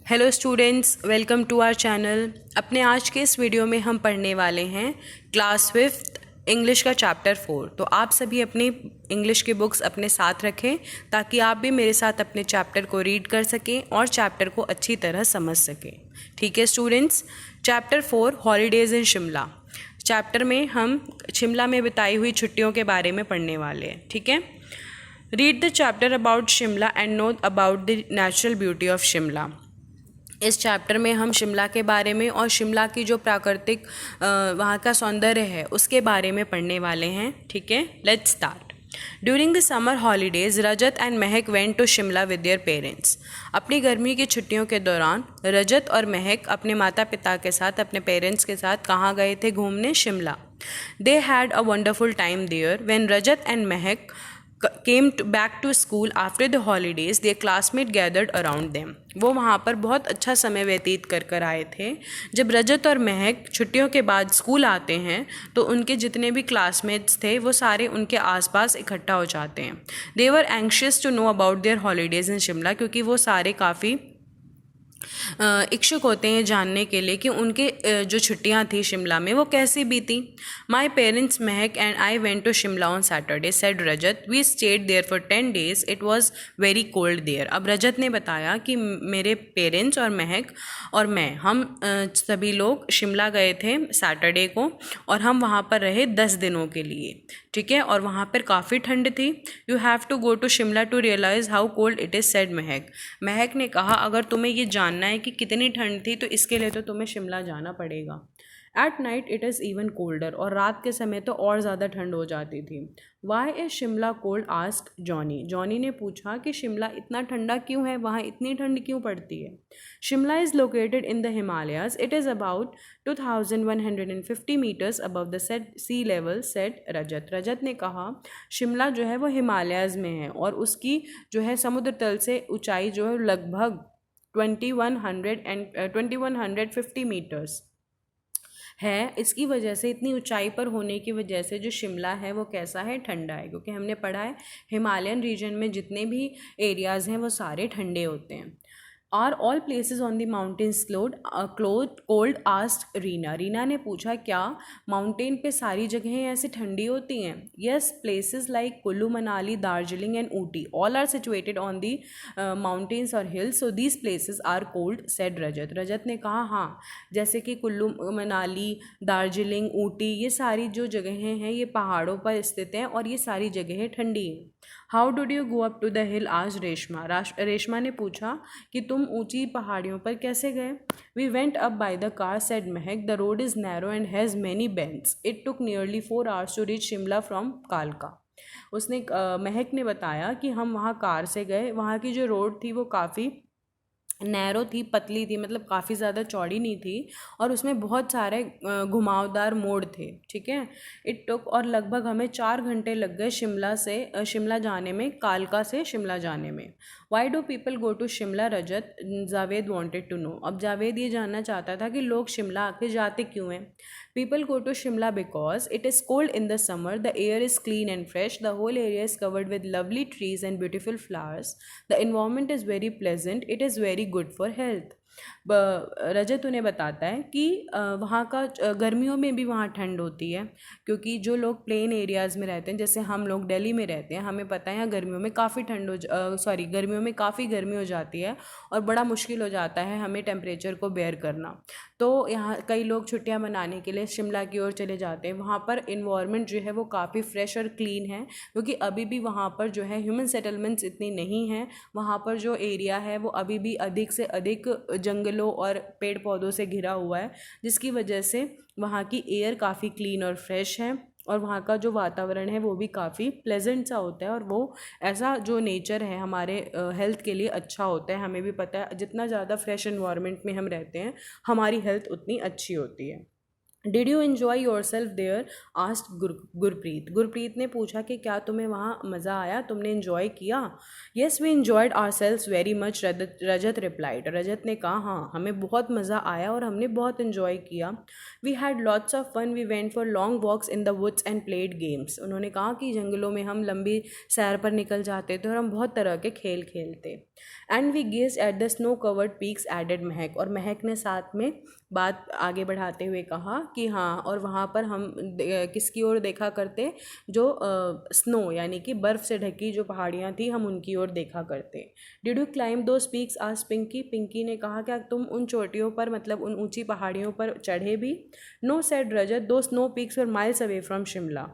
Hello students, welcome to our channel. अपने आज के इस वीडियो में हम पढ़ने वाले हैं क्लास फिफ्थ इंग्लिश का चैप्टर 4। तो आप सभी अपनी इंग्लिश की बुक्स अपने साथ रखें ताकि आप भी मेरे साथ अपने चैप्टर को रीड कर सकें और चैप्टर को अच्छी तरह समझ सकें। ठीक है स्टूडेंट्स, चैप्टर 4 हॉलीडेज़ इन शिमला। चैप्टर में हम शिमला में बिताई हुई छुट्टियों के बारे में पढ़ने वाले हैं। ठीक है, read the chapter about Shimla and know about the natural beauty of Shimla. इस चैप्टर में हम शिमला के बारे में और शिमला की जो प्राकृतिक वहाँ का सौंदर्य है उसके बारे में पढ़ने वाले हैं। ठीक है, let's start. During the summer holidays Rajat and Mahak went to Shimla with their parents. अपनी गर्मी की छुट्टियों के दौरान रजत और महक अपने माता पिता के साथ, अपने पेरेंट्स के साथ कहाँ गए थे घूमने? Shimla. They had a wonderful time there when Rajat and Mahak came back to school after the holidays, their classmates gathered around them. वो वहाँ पर बहुत अच्छा समय व्यतीत कर कर आए थे। जब रजत और महक छुट्टियों के बाद स्कूल आते हैं तो उनके जितने भी क्लासमेट्स थे वो सारे उनके आसपास इकट्ठा हो जाते हैं। They were anxious to know about their holidays in Shimla, क्योंकि वो सारे काफ़ी इच्छुक होते हैं जानने के लिए कि उनके जो छुट्टियां थी शिमला में वो कैसी बीती। My parents Mahak and I went to Shimla on Saturday, said Rajat. We stayed there for 10 days, it was very cold there. अब रजत ने बताया कि मेरे पेरेंट्स और महक और हम सभी लोग शिमला गए थे सैटरडे को और हम वहाँ पर रहे 10 दिनों के लिए। ठीक है, और वहाँ पर काफ़ी ठंड थी। You have to go to Shimla to realise how cold it is, said Mahak ने कहा अगर तुम्हें ये जानना है कि कितनी ठंड थी तो इसके लिए तो तुम्हें शिमला जाना पड़ेगा। At night it is even colder, और रात के समय तो और ज़्यादा ठंड हो जाती थी। Why is Shimla cold, ask Johnny. Johnny ने पूछा कि शिमला इतना ठंडा क्यों है, वहाँ इतनी ठंड क्यों पड़ती है? Shimla is located in the Himalayas, it is about 2150 metres above the sea level, said Rajat. Rajat ने कहा शिमला जो है वो हिमालयाज में है और उसकी जो है समुद्र तल से ऊंचाई जो है लगभग 2150 मीटर्स है। इसकी वजह से, इतनी ऊंचाई पर होने की वजह से जो शिमला है वो कैसा है? ठंडा है, क्योंकि हमने पढ़ा है हिमालयन रीजन में जितने भी एरियाज़ हैं वो सारे ठंडे होते हैं। Are all places on the mountains cold, asked Reena. Reena ने पूछा क्या माउंटेन पे सारी जगहें ऐसे ठंडी होती हैं? Yes, places like Kullu Manali, Darjeeling and Ooty all are situated on the mountains और hills, so these places are cold, said Rajat. Rajat ने कहा हाँ, जैसे कि कुल्लू मनाली, दार्जिलिंग, ऊटी, ये सारी जो जगहें हैं ये पहाड़ों पर स्थित हैं और ये सारी जगहें ठंडी हैं। How did you go up to the hill, आज रेशमा। रेशमा ने पूछा कि तुम ऊंची पहाड़ियों पर कैसे गए? We went up by the car, said Mahak. The road is narrow and has many bends, it took nearly 4 hours to reach Shimla from कालका। उसने महक ने बताया कि हम वहाँ कार से गए, वहाँ की जो रोड थी वो काफ़ी नैरो थी, पतली थी, मतलब काफ़ी ज़्यादा चौड़ी नहीं थी और उसमें बहुत सारे घुमावदार मोड़ थे। ठीक है, इट टुक, और लगभग हमें 4 घंटे लग गए शिमला जाने में, कालका से शिमला जाने में। Why do people go to Shimla, Rajat, Javed wanted to know. अब जावेद ये जानना चाहता था कि लोग शिमला आके जाते क्यों हैं। People go to Shimla because it is cold in the summer, the air is clean and fresh, the whole area is covered with lovely trees and beautiful flowers, the environment is very pleasant, it is very good for health. Rajat उन्हें बताता है कि वहाँ का गर्मियों में भी वहाँ ठंड होती है, क्योंकि जो लोग प्लेन एरियाज़ में रहते हैं, जैसे हम लोग दिल्ली में रहते हैं, हमें पता है यहाँ गर्मियों में काफ़ी गर्मियों में काफ़ी गर्मी हो जाती है और बड़ा मुश्किल हो जाता है हमें टेम्परेचर को बेयर करना। तो यहाँ कई लोग छुट्टियाँ मनाने के लिए शिमला की ओर चले जाते हैं। वहाँ पर इन्वायरमेंट जो है वो काफ़ी फ्रेश और क्लीन है, क्योंकि अभी भी वहाँ पर जो है ह्यूमन सेटलमेंट्स इतनी नहीं हैं। वहाँ पर जो एरिया है वो अभी भी अधिक से अधिक जंगलों और पेड़ पौधों से घिरा हुआ है, जिसकी वजह से वहाँ की एयर काफ़ी क्लीन और फ्रेश है और वहाँ का जो वातावरण है वो भी काफ़ी प्लेजेंट सा होता है। और वो ऐसा जो नेचर है हमारे हेल्थ के लिए अच्छा होता है। हमें भी पता है जितना ज़्यादा फ्रेश एनवायरनमेंट में हम रहते हैं हमारी हेल्थ उतनी अच्छी होती है। Did you enjoy yourself there asked Gurpreet. Gurpreet ने पूछा कि क्या तुम्हें वहाँ मज़ा आया, तुमने इन्जॉय किया। Yes we enjoyed ourselves very much, Rajat replied. Rajat ने कहा हाँ हमें बहुत मज़ा आया और हमने बहुत इन्जॉय किया। We had lots of fun, we went for long walks in the woods and played games. उन्होंने कहा कि जंगलों में हम लंबी सैर पर निकल जाते थे और हम बहुत तरह के खेल खेलते। And we gaze at the snow covered peaks added Mahak. और महक ने साथ में बात आगे बढ़ाते हुए कहा कि हाँ और वहाँ पर हम किसकी ओर देखा करते, जो स्नो यानी कि बर्फ़ से ढकी जो पहाड़ियाँ थी हम उनकी ओर देखा करते। डिड यू क्लाइंब दो पीक्स आज पिंकी। पिंकी ने कहा क्या तुम उन चोटियों पर मतलब उन ऊंची पहाड़ियों पर चढ़े भी। नो सेड रजत, दो snow peaks were miles away from Shimla.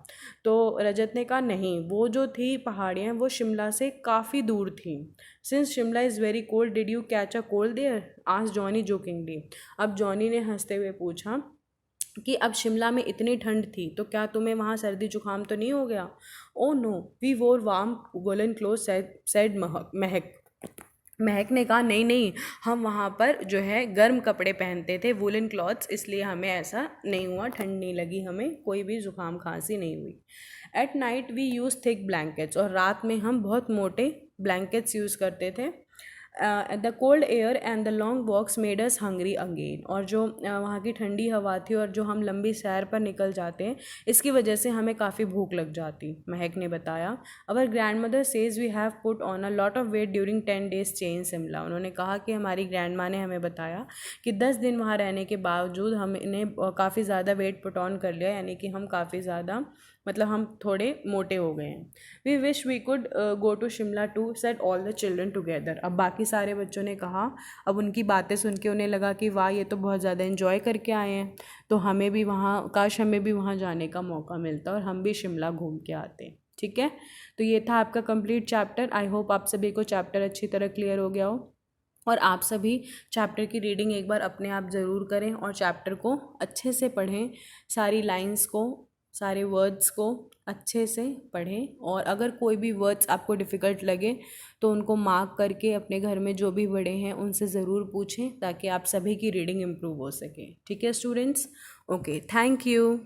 तो रजत ने कहा नहीं वो जो थी पहाड़ियाँ वो शिमला से काफ़ी दूर थी। Since Shimla is very cold did you catch a cold there आज जॉनी जोकिंगली। अब जॉनी ने हंसते हुए पूछा कि अब शिमला में इतनी ठंड थी तो क्या तुम्हें वहाँ सर्दी जुकाम तो नहीं हो गया। ओ नो वी वोर वार्म वुलन क्लोथ सेड महक। महक ने कहा नहीं नहीं हम वहाँ पर जो है गर्म कपड़े पहनते थे वुलन क्लॉथ्स, इसलिए हमें ऐसा नहीं हुआ, ठंड नहीं लगी, हमें कोई भी ज़ुकाम खांसी नहीं हुई। At night we use thick blankets. और रात में हम बहुत मोटे ब्लैंकेट्स यूज़ करते थे। The cold air and the long walks made us hungry again. और जो वहाँ की ठंडी हवा थी और जो हम लंबी सैर पर निकल जाते हैं इसकी वजह से हमें काफ़ी भूख लग जाती, महक ने बताया। Our grandmother says we have put on a lot of weight during 10 days stay in Shimla. उन्होंने कहा कि हमारी ग्रैंड माँ ने हमें बताया कि 10 दिन वहाँ रहने के बावजूद हमने काफ़ी ज़्यादा वेट पुट ऑन कर लिया, यानी कि हम काफ़ी ज़्यादा मतलब हम थोड़े मोटे हो गए हैं। We wish we could go to Shimla too said all the children together. अब बाकी सारे बच्चों ने कहा, अब उनकी बातें सुन के उन्हें लगा कि वाह ये तो बहुत ज़्यादा इन्जॉय करके आए हैं, तो हमें भी वहाँ काश हमें भी वहाँ जाने का मौका मिलता और हम भी शिमला घूम के आते। ठीक है, तो ये था आपका कंप्लीट चैप्टर। आई होप आप सभी को चैप्टर अच्छी तरह क्लियर हो गया हो और आप सभी चैप्टर की रीडिंग एक बार अपने आप ज़रूर करें और चैप्टर को अच्छे से पढ़ें, सारी लाइंस को सारे वर्ड्स को अच्छे से पढ़ें। और अगर कोई भी वर्ड्स आपको डिफ़िकल्ट लगे तो उनको मार्क करके अपने घर में जो भी बड़े हैं उनसे ज़रूर पूछें ताकि आप सभी की रीडिंग इम्प्रूव हो सके। ठीक है स्टूडेंट्स, ओके, थैंक यू।